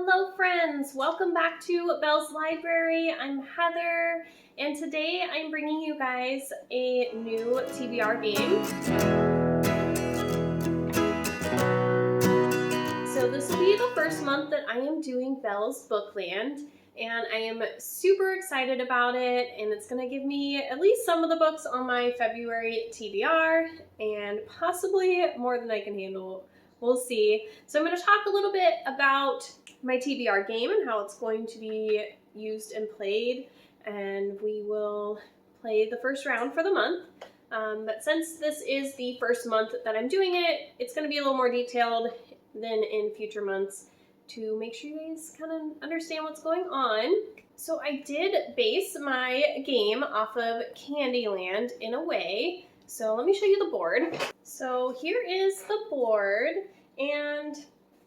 Hello friends, welcome back to Belle's Library. I'm Heather, and today I'm bringing you guys a new TBR game. So this will be the first month that I am doing Belle's Bookland, and I am super excited about it, and it's going to give me at least some of the books on my February TBR, and possibly more than I can handle. We'll see. So I'm going to talk a little bit about my TBR game and how it's going to be used and played, and we will play the first round for the month. But since this is the first month that I'm doing it, it's going to be a little more detailed than in future months to make sure you guys kind of understand what's going on. So I did base my game off of Candyland in a way. So let me show you the board. So here is the board, and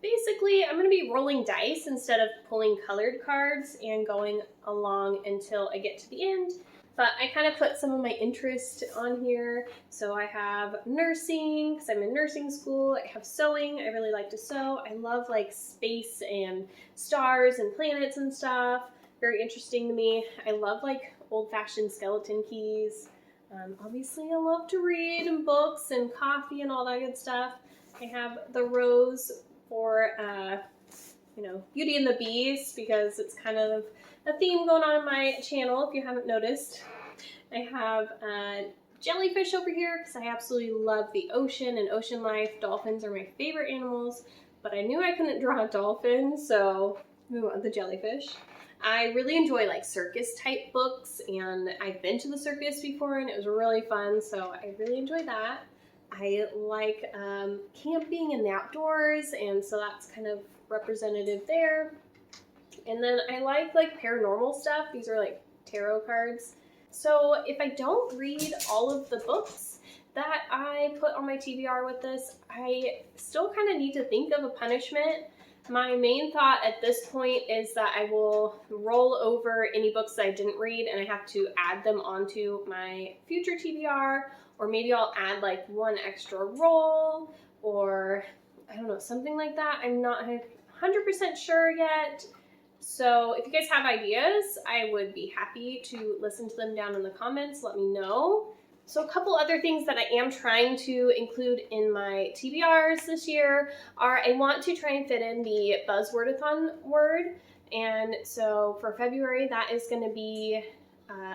basically I'm going to be rolling dice instead of pulling colored cards and going along until I get to the end. But I kind of put some of my interest on here. So I have nursing, because I'm in nursing school. I have sewing. I really like to sew. I love like space and stars and planets and stuff. Very interesting to me. I love like old-fashioned skeleton keys. Obviously I love to read and books and coffee and all that good stuff. I have the rose for, Beauty and the Beast, because it's kind of a theme going on in my channel, if you haven't noticed. I have jellyfish over here, because I absolutely love the ocean and ocean life. Dolphins are my favorite animals, but I knew I couldn't draw a dolphin, so we went with the jellyfish. I really enjoy like circus type books, and I've been to the circus before and it was really fun, so I really enjoy that. I like camping in the outdoors, and so that's kind of representative there. And then I like paranormal stuff. These are like tarot cards. So if I don't read all of the books that I put on my TBR with this, I still kind of need to think of a punishment. My main thought at this point is that I will roll over any books that I didn't read, and I have to add them onto my future TBR, or maybe I'll add like one extra roll, or I don't know, something like that. I'm not 100% sure yet. So if you guys have ideas, I would be happy to listen to them down in the comments. Let me know. So a couple other things that I am trying to include in my TBRs this year are I want to try and fit in the Buzzwordathon word. And so for February, that is going to be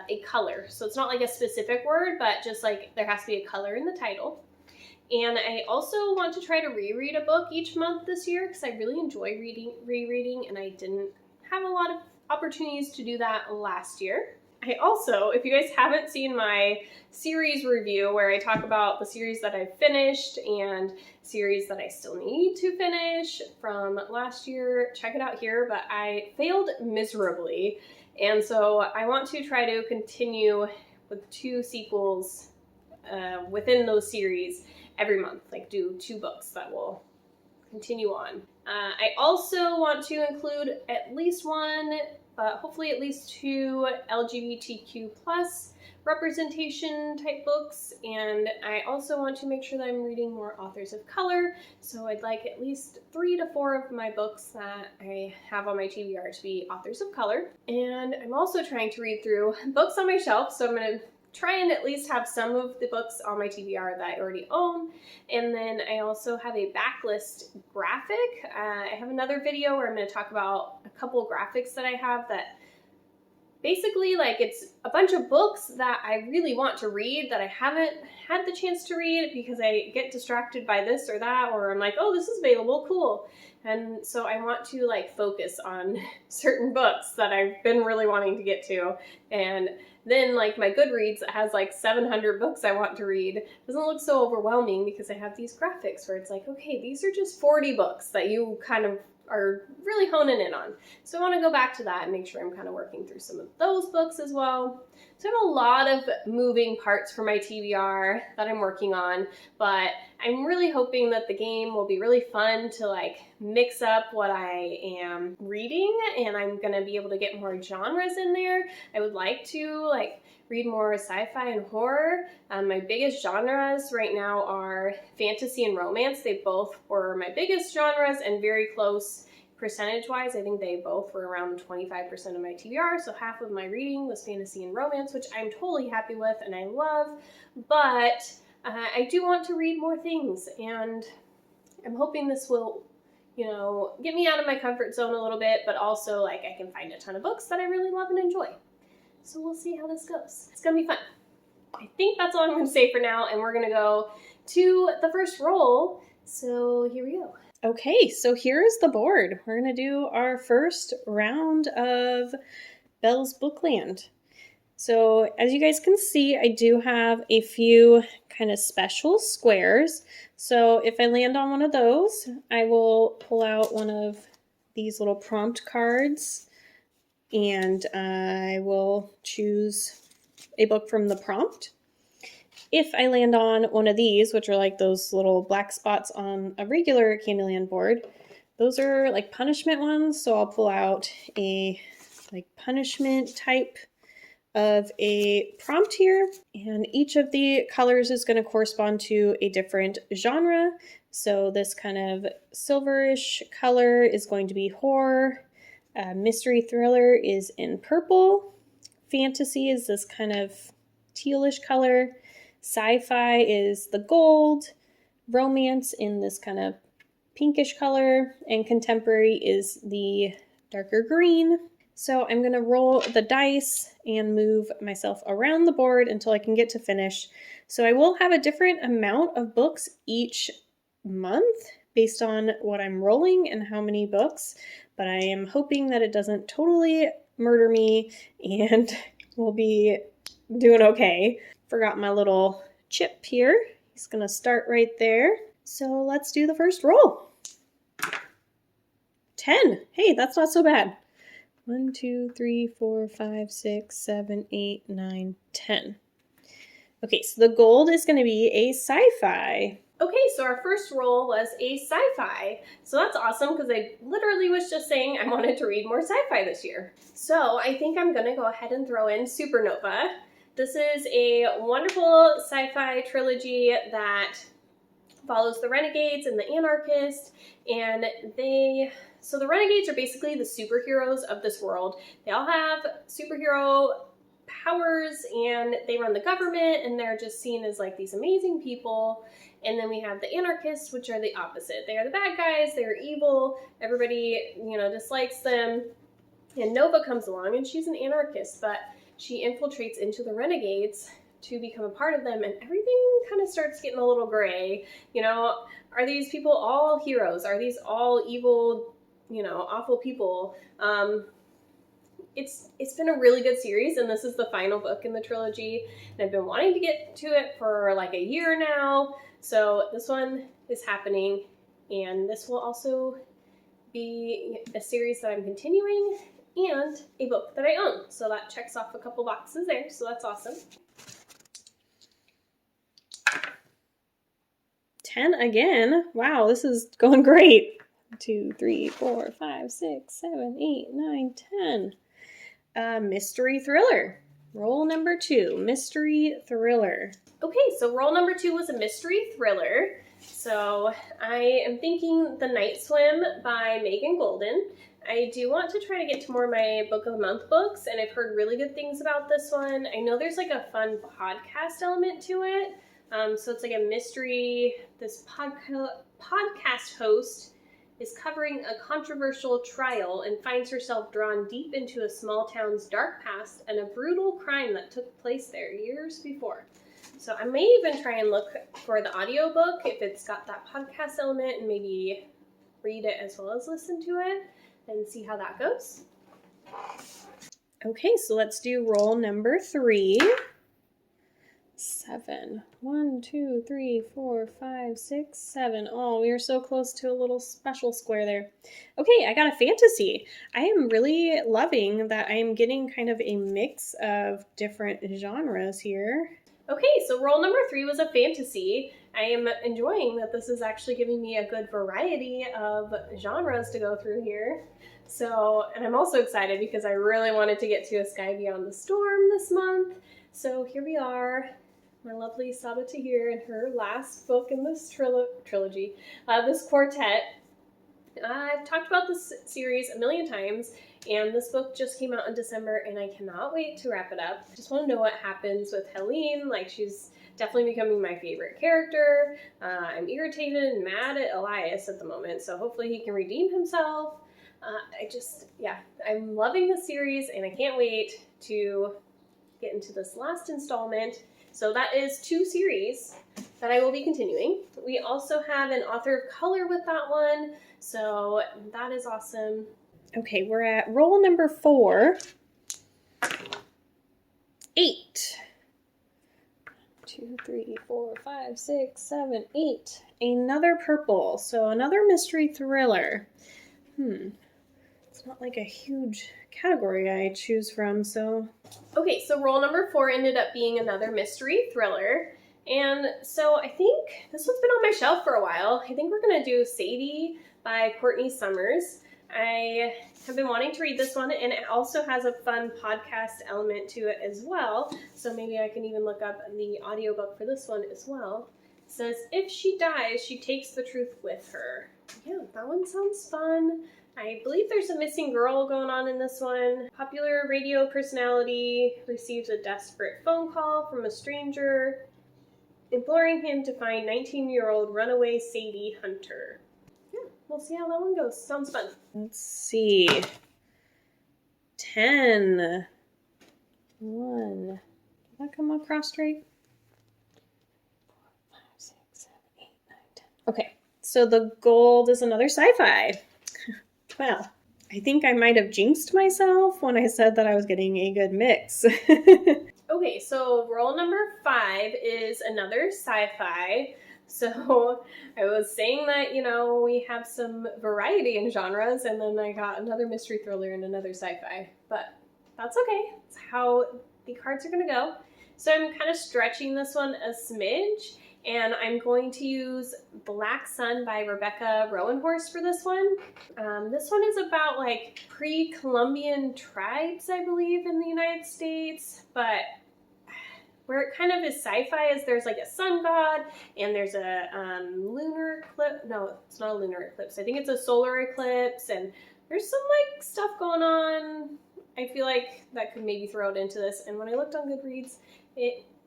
a color. So it's not like a specific word, but just like there has to be a color in the title. And I also want to try to reread a book each month this year, because I really enjoy rereading, and I didn't have a lot of opportunities to do that last year. I also, if you guys haven't seen my series review where I talk about the series that I've finished and series that I still need to finish from last year, check it out here, but I failed miserably. And so I want to try to continue with 2 sequels within those series every month, like do 2 books that will continue on. I also want to include at least one, hopefully at least 2 LGBTQ plus representation type books, and I also want to make sure that I'm reading more authors of color, so I'd like at least 3 to 4 of my books that I have on my TBR to be authors of color. And I'm also trying to read through books on my shelf, so I'm going to try and at least have some of the books on my TBR that I already own. And then I also have a backlist graphic. I have another video where I'm going to talk about a couple of graphics that I have that basically it's a bunch of books that I really want to read that I haven't had the chance to read because I get distracted by this or that, or I'm like, oh, this is available, cool. And so I want to focus on certain books that I've been really wanting to get to. And then my Goodreads has 700 books I want to read. Doesn't look so overwhelming because I have these graphics where it's like, okay, these are just 40 books that you kind of are really honing in on. So I want to go back to that and make sure I'm kind of working through some of those books as well. So I have a lot of moving parts for my TBR that I'm working on, but I'm really hoping that the game will be really fun to mix up what I am reading, and I'm going to be able to get more genres in there. I would like to read more sci-fi and horror. My biggest genres right now are fantasy and romance. They both were my biggest genres and very close percentage-wise, I think they both were around 25% of my TBR, so half of my reading was fantasy and romance, which I'm totally happy with and I love, but I do want to read more things, and I'm hoping this will, you know, get me out of my comfort zone a little bit, but also, like, I can find a ton of books that I really love and enjoy. So we'll see how this goes. It's gonna be fun. I think that's all I'm gonna say for now, and we're gonna go to the first roll. So here we go. Okay, so here's the board. We're gonna do our first round of Belle's Bookland. So as you guys can see, I do have a few kind of special squares. So if I land on one of those, I will pull out one of these little prompt cards and I will choose a book from the prompt. If I land on one of these, which are like those little black spots on a regular Candyland board, those are like punishment ones. So I'll pull out a like punishment type of a prompt here, and each of the colors is going to correspond to a different genre. So this kind of silverish color is going to be horror, mystery thriller is in purple, fantasy is this kind of tealish color, sci-fi is the gold, romance in this kind of pinkish color, and contemporary is the darker green. So I'm going to roll the dice and move myself around the board until I can get to finish. So I will have a different amount of books each month based on what I'm rolling and how many books, but I am hoping that it doesn't totally murder me and we'll be doing okay. Forgot my little chip here. He's going to start right there. So let's do the first roll. 10. Hey, that's not so bad. 1, 2, 3, 4, 5, 6, 7, 8, 9, 10. Okay, so the gold is going to be a sci-fi. Okay, so our first roll was a sci-fi. So that's awesome because I literally was just saying I wanted to read more sci-fi this year. So I think I'm going to go ahead and throw in Supernova. This is a wonderful sci-fi trilogy that follows the Renegades and the Anarchists, and so the Renegades are basically the superheroes of this world. They all have superhero powers and they run the government and they're just seen as like these amazing people. And then we have the Anarchists, which are the opposite. They are the bad guys, they're evil, everybody, you know, dislikes them. And Nova comes along and she's an anarchist, but she infiltrates into the Renegades to become a part of them, and everything kind of starts getting a little gray. You know, are these people all heroes? Are these all evil, you know, awful people? It's been a really good series, and this is the final book in the trilogy, and I've been wanting to get to it for like a year now, so this one is happening, and this will also be a series that I'm continuing, and a book that I own, so that checks off a couple boxes there, so that's awesome. 10 again. Wow, this is going great. 2, 3, 4, 5, 6, 7, 8, 9, 10. Mystery thriller. Roll number 2, mystery thriller. Okay, so roll number 2 was a mystery thriller. So I am thinking The Night Swim by Megan Golden. I do want to try to get to more of my Book of the Month books, and I've heard really good things about this one. I know there's like a fun podcast element to it. So it's like a mystery. This podcast host is covering a controversial trial and finds herself drawn deep into a small town's dark past and a brutal crime that took place there years before. So I may even try and look for the audiobook if it's got that podcast element and maybe read it as well as listen to it and see how that goes. Okay, so let's do roll number 3. 7. 1, 2, 3, 4, 5, 6, 7. Oh, we are so close to a little special square there. Okay, I got a fantasy. I am really loving that I am getting kind of a mix of different genres here. Okay, so roll number 3 was a fantasy. I am enjoying that this is actually giving me a good variety of genres to go through here. So, and I'm also excited because I really wanted to get to A Sky Beyond the Storm this month. So here we are. My lovely Saba Tahir in her last book in this trilogy, this quartet. I've talked about this series a million times, and this book just came out in December, and I cannot wait to wrap it up. I just want to know what happens with Helene. Like, she's definitely becoming my favorite character. I'm irritated and mad at Elias at the moment, so hopefully he can redeem himself. I'm loving the series, and I can't wait to get into this last installment. So that is 2 series that I will be continuing. We also have an author of color with that one, so that is awesome. Okay, we're at roll number 4. 8. 2, 3, 4, 5, 6, 7, 8. Another purple, so another mystery thriller. It's not like a huge category I choose from, so... Okay, so roll number 4 ended up being another mystery thriller. And so I think this one's been on my shelf for a while. I think we're going to do Sadie by Courtney Summers. I have been wanting to read this one, and it also has a fun podcast element to it as well. So maybe I can even look up the audiobook for this one as well. It says, if she dies, she takes the truth with her. Yeah, that one sounds fun. I believe there's a missing girl going on in this one. Popular radio personality receives a desperate phone call from a stranger, imploring him to find 19-year-old runaway Sadie Hunter. Yeah, we'll see how that one goes. Sounds fun. Let's see. 10. 1. Did that come across straight? 4, 5, 6, 7, 8, 9, 10. Okay, so the gold is another sci-fi. Well, I think I might have jinxed myself when I said that I was getting a good mix. Okay, so roll number 5 is another sci-fi. So I was saying that, we have some variety in genres, and then I got another mystery thriller and another sci-fi. But that's okay. It's how the cards are going to go. So I'm kind of stretching this one a smidge, and I'm going to use Black Sun by Rebecca Rowanhorse for this one. This one is about like pre-Columbian tribes, I believe, in the United States, but where it kind of is sci-fi is there's like a sun god, and there's a lunar eclipse. No, it's not a lunar eclipse. I think it's a solar eclipse, and there's some like stuff going on. I feel like that could maybe throw it into this. And when I looked on Goodreads,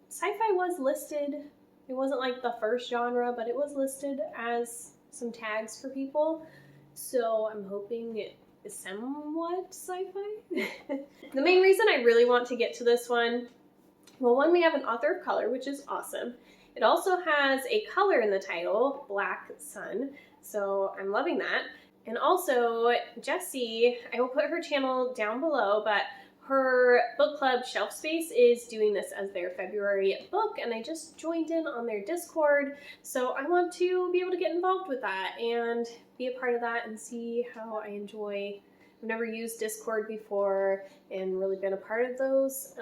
sci-fi was listed. It wasn't like the first genre, but it was listed as some tags for people. So I'm hoping it is somewhat sci-fi. The main reason I really want to get to this one, well, one, we have an author of color, which is awesome. It also has a color in the title, Black Sun. So I'm loving that. And also Jessie, I will put her channel down below, but her book club Shelf Space is doing this as their February book, and I just joined in on their Discord, so I want to be able to get involved with that and be a part of that and see how I enjoy. I've never used Discord before and really been a part of those,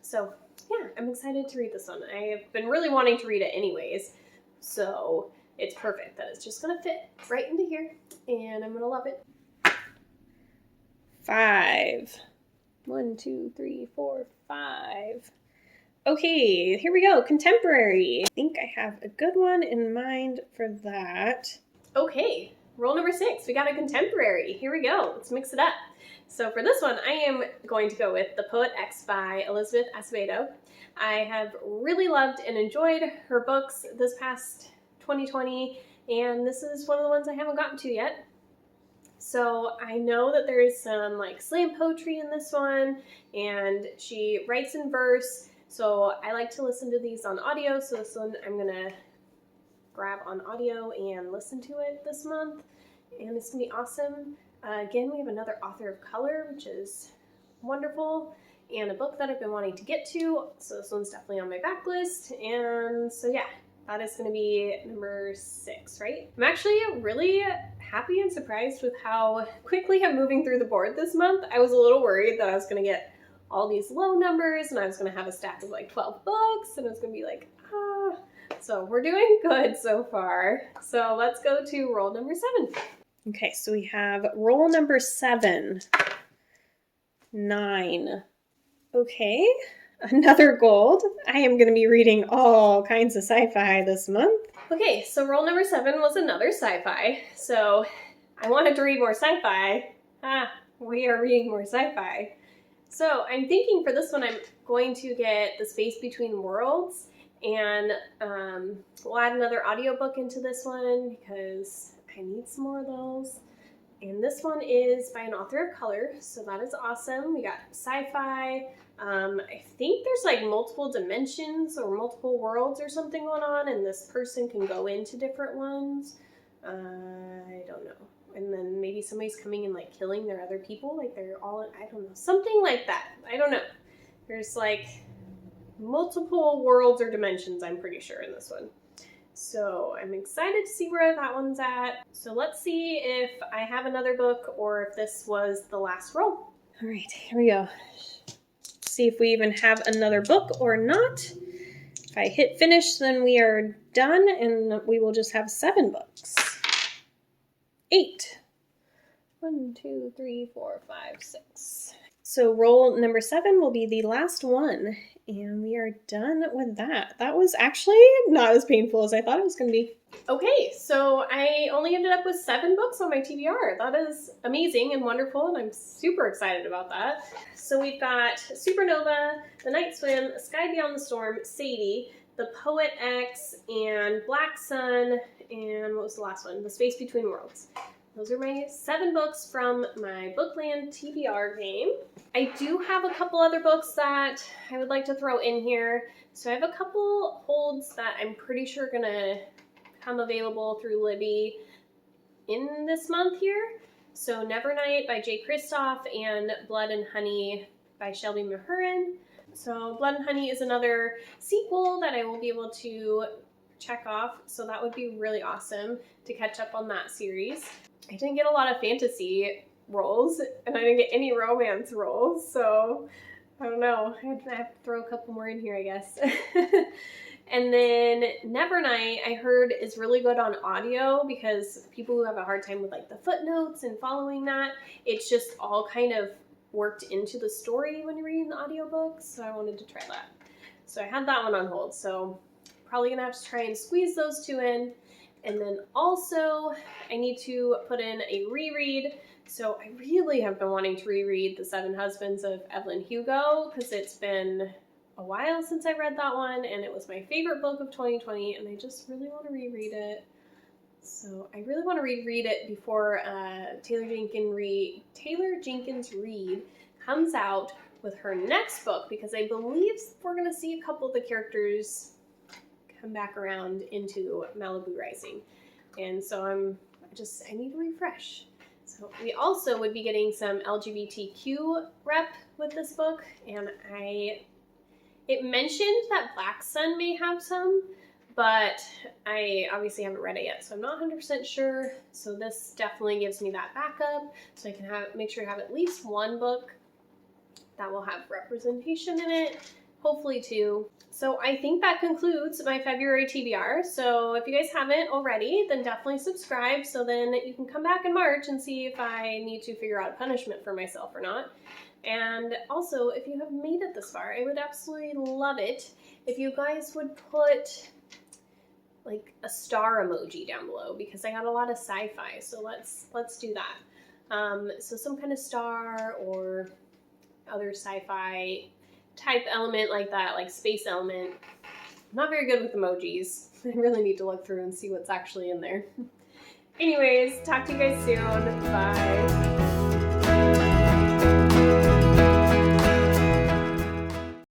so yeah, I'm excited to read this one. I have been really wanting to read it anyways, so it's perfect that it's just gonna fit right into here, and I'm gonna love it. 5. 1, 2, 3, 4, 5. Okay, here we go. Contemporary. I think I have a good one in mind for that. Okay, roll number 6. We got a contemporary. Here we go. Let's mix it up. So for this one, I am going to go with The Poet X by Elizabeth Acevedo. I have really loved and enjoyed her books this past 2020, and this is one of the ones I haven't gotten to yet. So I know that there's some like slam poetry in this one, and she writes in verse, so I like to listen to these on audio, so this one I'm gonna grab on audio and listen to it this month, and it's gonna be awesome. Again, we have another author of color, which is wonderful, and a book that I've been wanting to get to, so this one's definitely on my backlist, and so yeah. That is going to be number 6, right? I'm actually really happy and surprised with how quickly I'm moving through the board this month. I was a little worried that I was going to get all these low numbers and I was going to have a stack of like 12 books and it was going to be like, So we're doing good so far. So let's go to roll number 7. Okay, so we have roll number 7. 9. Okay. Another gold. I am going to be reading all kinds of sci-fi this month. Okay, so roll number 7 was another sci-fi. So I wanted to read more sci-fi. We are reading more sci-fi. So I'm thinking for this one, I'm going to get The Space Between Worlds, and we'll add another audiobook into this one because I need some more of those. And this one is by an author of color, so that is awesome. We got sci-fi. I think there's like multiple dimensions or multiple worlds or something going on, and this person can go into different ones. I don't know. And then maybe somebody's coming and like killing their other people, like they're all, I don't know, something like that. I don't know. There's like multiple worlds or dimensions, I'm pretty sure, in this one. So I'm excited to see where that one's at. So let's see if I have another book or if this was the last roll. All right, here we go. See if we even have another book or not. If I hit finish, then we are done and we will just have 7 books. 8. 1, 2, 3, 4, 5, 6. So roll number 7 will be the last one, and we are done with that. That was actually not as painful as I thought it was going to be. Okay, so I only ended up with 7 books on my TBR. That is amazing and wonderful, and I'm super excited about that. So we've got Supernova, The Night Swim, Sky Beyond the Storm, Sadie, The Poet X, and Black Sun, and what was the last one? The Space Between Worlds. Those are my 7 books from my Bookland TBR game. I do have a couple other books that I would like to throw in here. So I have a couple holds that I'm pretty sure are gonna come available through Libby in this month here. So Nevernight by Jay Kristoff and Blood and Honey by Shelby Mahurin. So Blood and Honey is another sequel that I will be able to check off. So that would be really awesome to catch up on that series. I didn't get a lot of fantasy rolls, and I didn't get any romance rolls, so I don't know. I have to throw a couple more in here, I guess. And then Nevernight, I heard is really good on audio because people who have a hard time with like the footnotes and following that, it's just all kind of worked into the story when you're reading the audiobooks, so I wanted to try that. So I had that one on hold, so probably gonna have to try and squeeze those 2 in. And then also, I need to put in a reread. So I really have been wanting to reread The 7 Husbands of Evelyn Hugo because it's been a while since I read that one, and it was my favorite book of 2020, and I just really want to reread it. So I really want to reread it before Taylor Jenkins Reid comes out with her next book, because I believe we're going to see a couple of the characters come back around into Malibu Rising. And so I need to refresh. So we also would be getting some LGBTQ rep with this book, and it mentioned that Black Sun may have some, but I obviously haven't read it yet, so I'm not 100% sure. So this definitely gives me that backup, so I can make sure I have at least 1 book that will have representation in it, hopefully 2. So I think that concludes my February TBR. So if you guys haven't already, then definitely subscribe so then you can come back in March and see if I need to figure out a punishment for myself or not. And also, if you have made it this far, I would absolutely love it if you guys would put like a star emoji down below, because I got a lot of sci-fi, so let's do that. So some kind of star or other sci-fi type element like that, like space element. I'm not very good with emojis. I really need to look through and see what's actually in there. Anyways, talk to you guys soon. Bye.